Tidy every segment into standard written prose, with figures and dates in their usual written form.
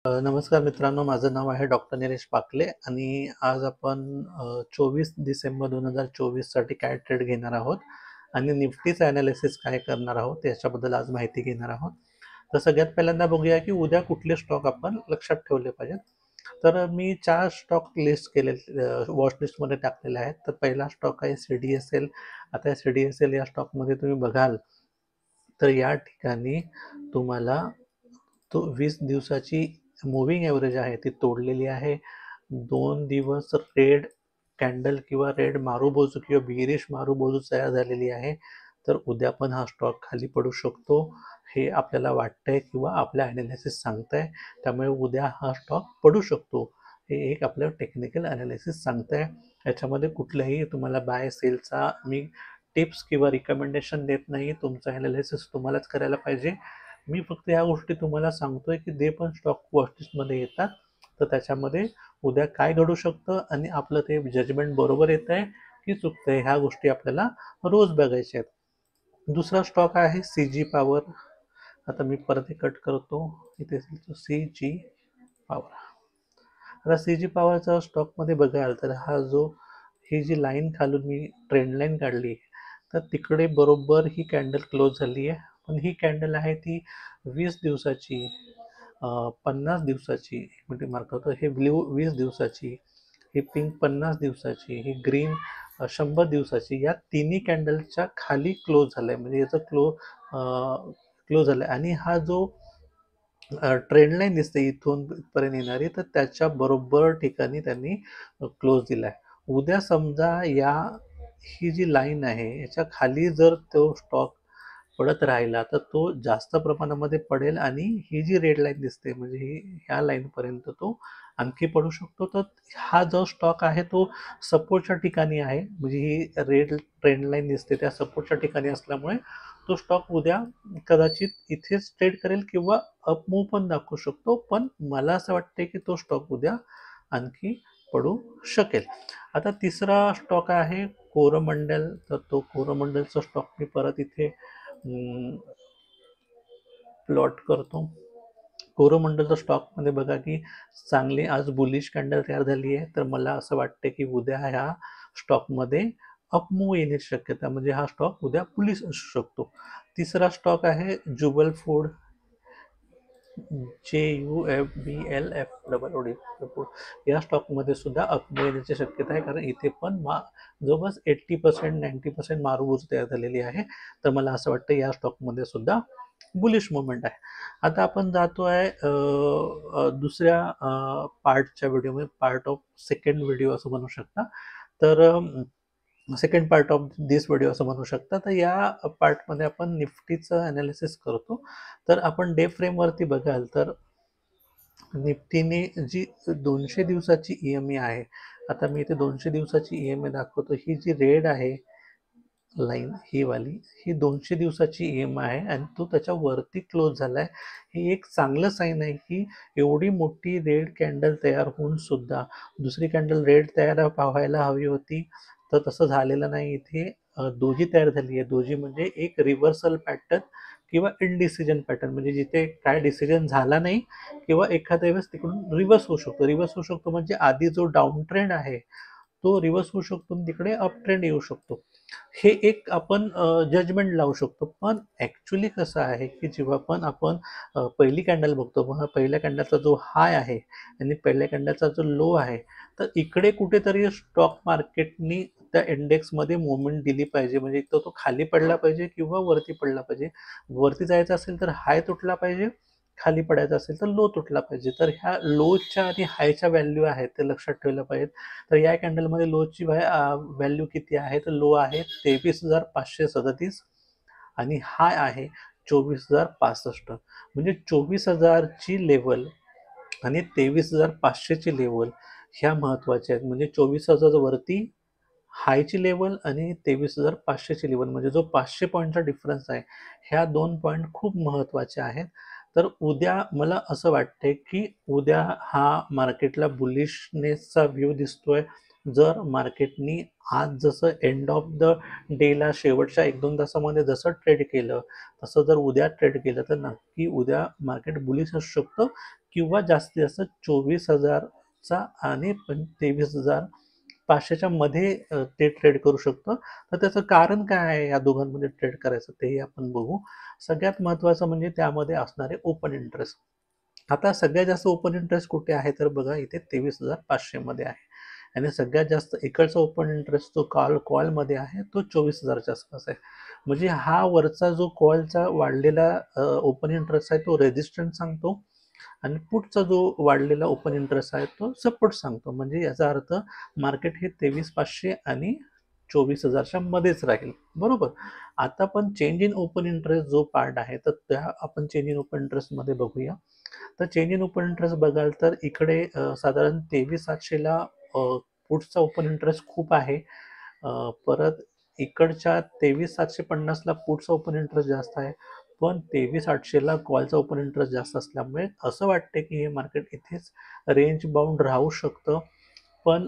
नमस्कार मित्रांनो, माझं नाव आहे डॉक्टर निलेश पाकले आणि आज आपण 24 डिसेंबर 2024 साठी काय ट्रेड घेणार आहोत आणि निफ्टीचं ॲनालिसिस काय करणार आहोत याच्याबद्दल आज माहिती घेणार आहोत. तर सगळ्यात पहिल्यांदा बघूया की उद्या कुठले स्टॉक आपण लक्षात ठेवले पाहिजेत. तर मी 4 स्टॉक लिस्ट केले, वॉच लिस्टमध्ये टाकलेले आहेत. तर पहिला स्टॉक आहे CDSL. आता CDSL या स्टॉकमध्ये तुम्ही बघाल तर या ठिकाणी तुम्हाला तो 20 दिवसाची मूव्हिंग ॲव्हरेज आहे ती तोडलेली आहे. 2 दिवस रेड कॅन्डल किंवा रेड मारुबोजू किंवा बिअरिश मारुबोजू तयार झालेली आहे. तर उद्या पण हा स्टॉक खाली पडू शकतो, हे आपल्याला वाटतंय किंवा आपल्या ॲनालिसिस सांगतंय. त्यामुळे उद्या हा स्टॉक पडू शकतो, हे एक आपलं टेक्निकल ॲनालिसिस सांगतंय. याच्यामध्ये कुठल्याही तुम्हाला बाय सेलचा मी टिप्स किंवा रिकमेंडेशन देत नाही. तुमचं ॲनालिसिस तुम्हालाच करायला पाहिजे. मी फक्त ह्या गोष्टी तुम्हाला सांगतोय की जे पण स्टॉक वॉचलिस्टमध्ये येतात तर त्याच्यामध्ये उद्या काय घडू शकतं आणि आपलं ते जजमेंट बरोबर येत आहे की चुकतंय, ह्या गोष्टी आपल्याला रोज बघायच्या आहेत. दुसरा स्टॉक आहे CG पॉवर. आता मी परत कट करतो, इथे CG पॉवर. आता CG पॉवरचा स्टॉकमध्ये बघाल तर ही जी लाईन खालून मी ट्रेंड लाईन काढली तर तिकडे बरोबर ही कॅन्डल क्लोज झाली आहे. पण ही कॅन्डल आहे ती 20 दिवसाची, 50 दिवसाची, एक मिनिट मार्क करतो, हे ब्ल्यू 20 दिवसाची, ही पिंक 50 दिवसाची, ही ग्रीन 100 दिवसाची, या तिन्ही कॅन्डलच्या खाली क्लोज झालाय. म्हणजे याचा क्लोज झालाय आणि हा जो ट्रेंड लाईन दिसते इथून पर्यंत येणारी, तर त्याच्या बरोबर ठिकाणी त्यांनी क्लोज दिलाय. उद्या समजा ही जी लाईन आहे याच्या खाली जर तो स्टॉक पडत राहिला तर तो जास्त प्रमाणामध्ये पडेल आणि ही जी रेड लाईन दिसते म्हणजे ह्या लाईनपर्यंत तो आणखी पडू शकतो. तर हा जो स्टॉक आहे तो सपोर्टच्या ठिकाणी आहे. म्हणजे ही रेड ट्रेंड लाईन दिसते त्या सपोर्टच्या ठिकाणी असल्यामुळे तो स्टॉक उद्या कदाचित इथेच ट्रेड करेल किंवा अप मूव्ह पण दाखवू शकतो. पण मला असं वाटते की तो स्टॉक उद्या आणखी पडू शकेल. आता तिसरा स्टॉक आहे कोरोमंडल. तर तो कोरोमंडलचा स्टॉक मी परत इथे प्लॉट करतो. कोरोमंडलच्या स्टॉकमध्ये बघा की चांगली आज बुलिश कॅन्डल तयार झाली आहे. तर मला असं वाटतं की उद्या ह्या स्टॉकमध्ये अपमूव्ह येण्याची शक्यता, म्हणजे हा स्टॉक उद्या बुलिश असू शकतो. तिसरा स्टॉक आहे जुबल फूड, JUFBLFOOD. या स्टॉकमध्ये सुद्धा अपमूव्ह येण्याची शक्यता आहे, कारण इथे पण जवळपास 80% 90% मारुबोजू तयार झालेली आहे. तर मला असं वाटतं या स्टॉकमध्ये सुद्धा बुलिश मुवमेंट आहे. आता आपण जातो आहे दुसऱ्या पार्टच्या व्हिडिओमध्ये, पार्ट ऑफ सेकंड व्हिडिओ असं म्हणू शकता. तर second part of this video असं म्हणू शकता. तर या पार्टमध्ये आपण निफ्टीचं ॲनालिसिस करतो. तर आपण डे फ्रेमवरती बघाल तर निफ्टीने जी 200 दिवसाची EMA आहे, आता मी इथे 200 दिवसाची EMA दाखवतो. ही जी रेड आहे लाईन, ही वाली, ही 200 दिवसाची EMA आहे आणि तो त्याच्यावरती क्लोज झालाय. हे एक चांगलं साईन आहे की एवढी मोठी रेड कॅन्डल तयार होऊन सुद्धा दुसरी कॅन्डल रेड तयार व्हायला हवी होती, तर तसं झालेलं नाही. इथे दोजी तयार झाली आहे. दोजी म्हणजे एक रिव्हर्सल पॅटर्न किंवा इनडिसिजन पॅटर्न, म्हणजे जिथे काय डिसिजन झाला नाही किंवा एखाद्या वेळेस तिकडून रिव्हर्स होऊ शकतो. रिव्हर्स होऊ शकतो म्हणजे आधी जो डाऊन ट्रेंड आहे तो रिव्हर्स होऊ शकतो, तिकडे अप ट्रेंड येऊ शकतो. हे एक आपण जजमेंट लावू शकतो. पण ॲक्च्युली कसं आहे की जेव्हा पण आपण पहिली कॅन्डल बघतो, मग पहिल्या कॅन्डलचा जो हाय आहे आणि पहिल्या कॅन्डलचा जो लो आहे, तर इकडे कुठेतरी स्टॉक मार्केटनी त्या इंडेक्समध्ये मुवमेंट दिली पाहिजे. म्हणजे तो खाली पडला पाहिजे किंवा वरती पडला पाहिजे. वरती जायचं असेल तर हाय तुटला पाहिजे, खाली पडायचं असेल तर लो तुटला पाहिजे. तर ह्या लोच्या आणि हायच्या व्हॅल्यू आहेत ते लक्षात ठेवलं पाहिजेत. तर या कॅन्डलमध्ये लोची व्हॅल्यू किती आहे, तर लो आहे 23,537 आणि हाय आहे 24,065. म्हणजे 24,000ची लेवल आणि 23,500ची लेवल ह्या महत्त्वाच्या आहेत. म्हणजे 24,000 वरती हायची लेवल आणि 23,500ची लेवल, म्हणजे जो 500 पॉईंटचा डिफरन्स आहे, ह्या 2 पॉईंट खूप महत्त्वाचे आहेत. तर उद्या मला असं वाटतंय की उद्या हा मार्केटला बुलिशनेसचा व्ह्यू दिसतोय. जर मार्केटनी आज जसं एंड ऑफ द डेला शेवटच्या 1-2 तासामध्ये जसं ट्रेड केलं, तसं जर उद्या ट्रेड केलं तर नक्की उद्या मार्केट बुलिश असू शकतं. किंवा जास्तीत जास्त 24,000चा आणि 23,500च्या मध्ये ते ट्रेड करू शकतो. तर त्याचं कारण काय आहे या दोघांमध्ये ट्रेड करायचं तेही आपण बघू. सगळ्यात महत्त्वाचं म्हणजे त्यामध्ये असणारे ओपन इंटरेस्ट. आता सगळ्यात जास्त ओपन इंटरेस्ट कुठे आहे तर बघा इथे 23,500 मध्ये आहे आणि सगळ्यात जास्त इकडचा ओपन इंटरेस्ट जो कॉलमध्ये आहे तो 24,000च्या आसपास आहे. म्हणजे हा वरचा जो कॉलचा वाढलेला ओपन इंटरेस्ट आहे तो रेजिस्टन्स सांगतो आणि पुढचा जो वाढलेला ओपन इंटरेस्ट आहे तो सपोर्ट सांगतो. म्हणजे याचा अर्थ मार्केट हे 23,500 आणि 24,000च्या मध्येच राहील, बरोबर. आता पण चेंज इन ओपन इंटरेस्ट जो पार्ट आहे तर त्या आपण चेंज इन ओपन इंटरेस्टमध्ये बघूया. तर चेंज इन ओपन इंटरेस्ट बघाल तर इकडे साधारण 23,700ला पुढचा ओपन इंटरेस्ट खूप आहे. परत इकडच्या 23,750ला पुढचा ओपन इंटरेस्ट जास्त आहे, पण 23,800ला कॉलचा ओपन इंटरेस्ट जास्त असल्यामुळे असं वाटते की हे मार्केट इथेच रेंज बाउंड राहू शकतं. पण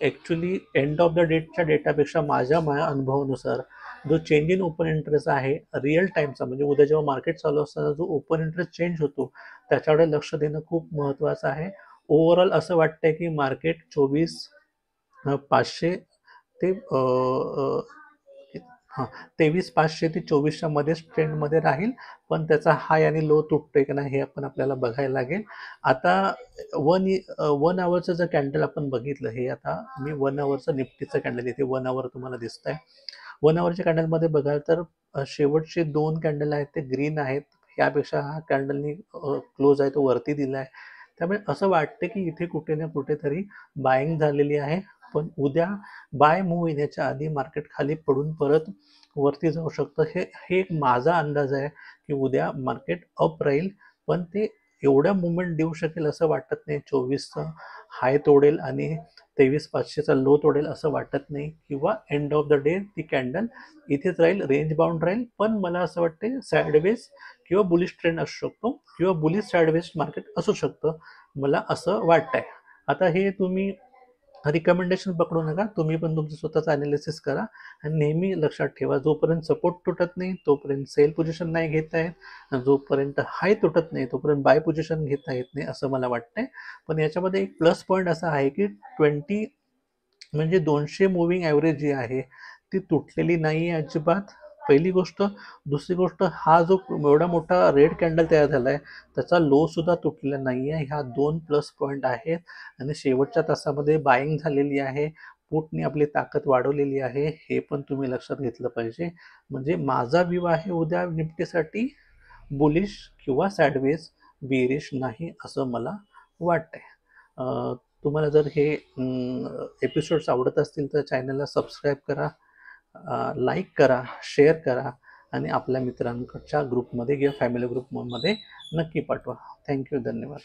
ॲक्च्युली एंड ऑफ द डेटच्या डेटापेक्षा माझ्या अनुभवानुसार जो चेंज इन ओपन इंटरेस्ट आहे रिअल टाईमचा, म्हणजे उद्या जेव्हा मार्केट चालू असताना जो ओपन इंटरेस्ट चेंज होतो त्याच्याकडे लक्ष देणं खूप महत्त्वाचं आहे. ओव्हरऑल असं वाटतंय की मार्केट 24,500 ते हां 23,500 ते 24च्या मध्येच ट्रेंडमध्ये राहील. पण त्याचा हाय आणि लो तुटतोय की नाही हे आपण आपल्याला बघायला लागेल. आता 1 अवरचं जर कॅन्डल आपण बघितलं, हे आता मी 1 अवरचं निफ्टीचं कॅन्डल इथे 1 अवर तुम्हाला दिसतंय. 1 अवरच्या कॅन्डलमध्ये बघाल तर शेवटचे 2 कॅन्डल आहेत ते ग्रीन आहेत. यापेक्षा हा कॅन्डलनी क्लोज आहे तो वरती दिला आहे. त्यामुळे असं वाटते की इथे कुठे ना कुठेतरी बाईंग झालेली आहे. पण उद्या बाय मूव्ह येण्याच्या आधी मार्केट खाली पडून परत वरती जाऊ शकतं. हे हे एक माझा अंदाज आहे की उद्या मार्केट अप राहील, पण ते एवढ्या मूव्हमेंट देऊ शकेल असं वाटत नाही. 24चा हाय तोडेल आणि 23,500चा लो तोडेल असं वाटत नाही, किंवा एंड ऑफ द डे ती कॅन्डल इथेच राहील, रेंज बाउंड राहील. पण मला असं वाटते साईडवेज किंवा बुलिश ट्रेंड असू शकतो किंवा बुलिश साईडवेज मार्केट असू शकतं, मला असं वाटतंय. आता हे तुम्ही रिकमेंडेशन पकडू नका, तुम्ही पण तुमचं स्वतःचं ॲनालिसिस करा आणि नेहमी लक्षात ठेवा जोपर्यंत सपोर्ट तुटत नाही तोपर्यंत सेल पोझिशन नाही घेता येत, जोपर्यंत हाय तुटत नाही तोपर्यंत बाय पोझिशन घेता येत नाही असं मला वाटतंय. पण याच्यामध्ये एक प्लस पॉईंट असा आहे की 20 म्हणजे 200 मूव्हिंग ॲव्हरेज जी आहे ती तुटलेली नाही आहे अजिबात, पहिली गोष्ट. दुसरी गोष्ट, हा जो एवढा मोठा रेड कॅन्डल तयार झाला आहे त्याचा लो सुद्धा तुटलेला नाही आहे. ह्या 2 प्लस पॉईंट आहेत. आणि शेवटच्या तासामध्ये बाईंग झालेली आहे, पुटनी आपली ताकद वाढवलेली आहे, हे पण तुम्ही लक्षात घेतलं पाहिजे. म्हणजे माझा व्ह्यू आहे उद्या निफ्टीसाठी बुलिश किंवा सॅडवेज, बेरिश नाही असं मला वाटतंय. तुम्हाला जर हे एपिसोड्स आवडत असतील तर चॅनलला सबस्क्राईब करा, लाईक करा, शेअर करा आणि आपल्या मित्रांकडच्या ग्रुपमध्ये किंवा फॅमिली ग्रुपमध्ये नक्की पाठवा. थँक्यू, धन्यवाद.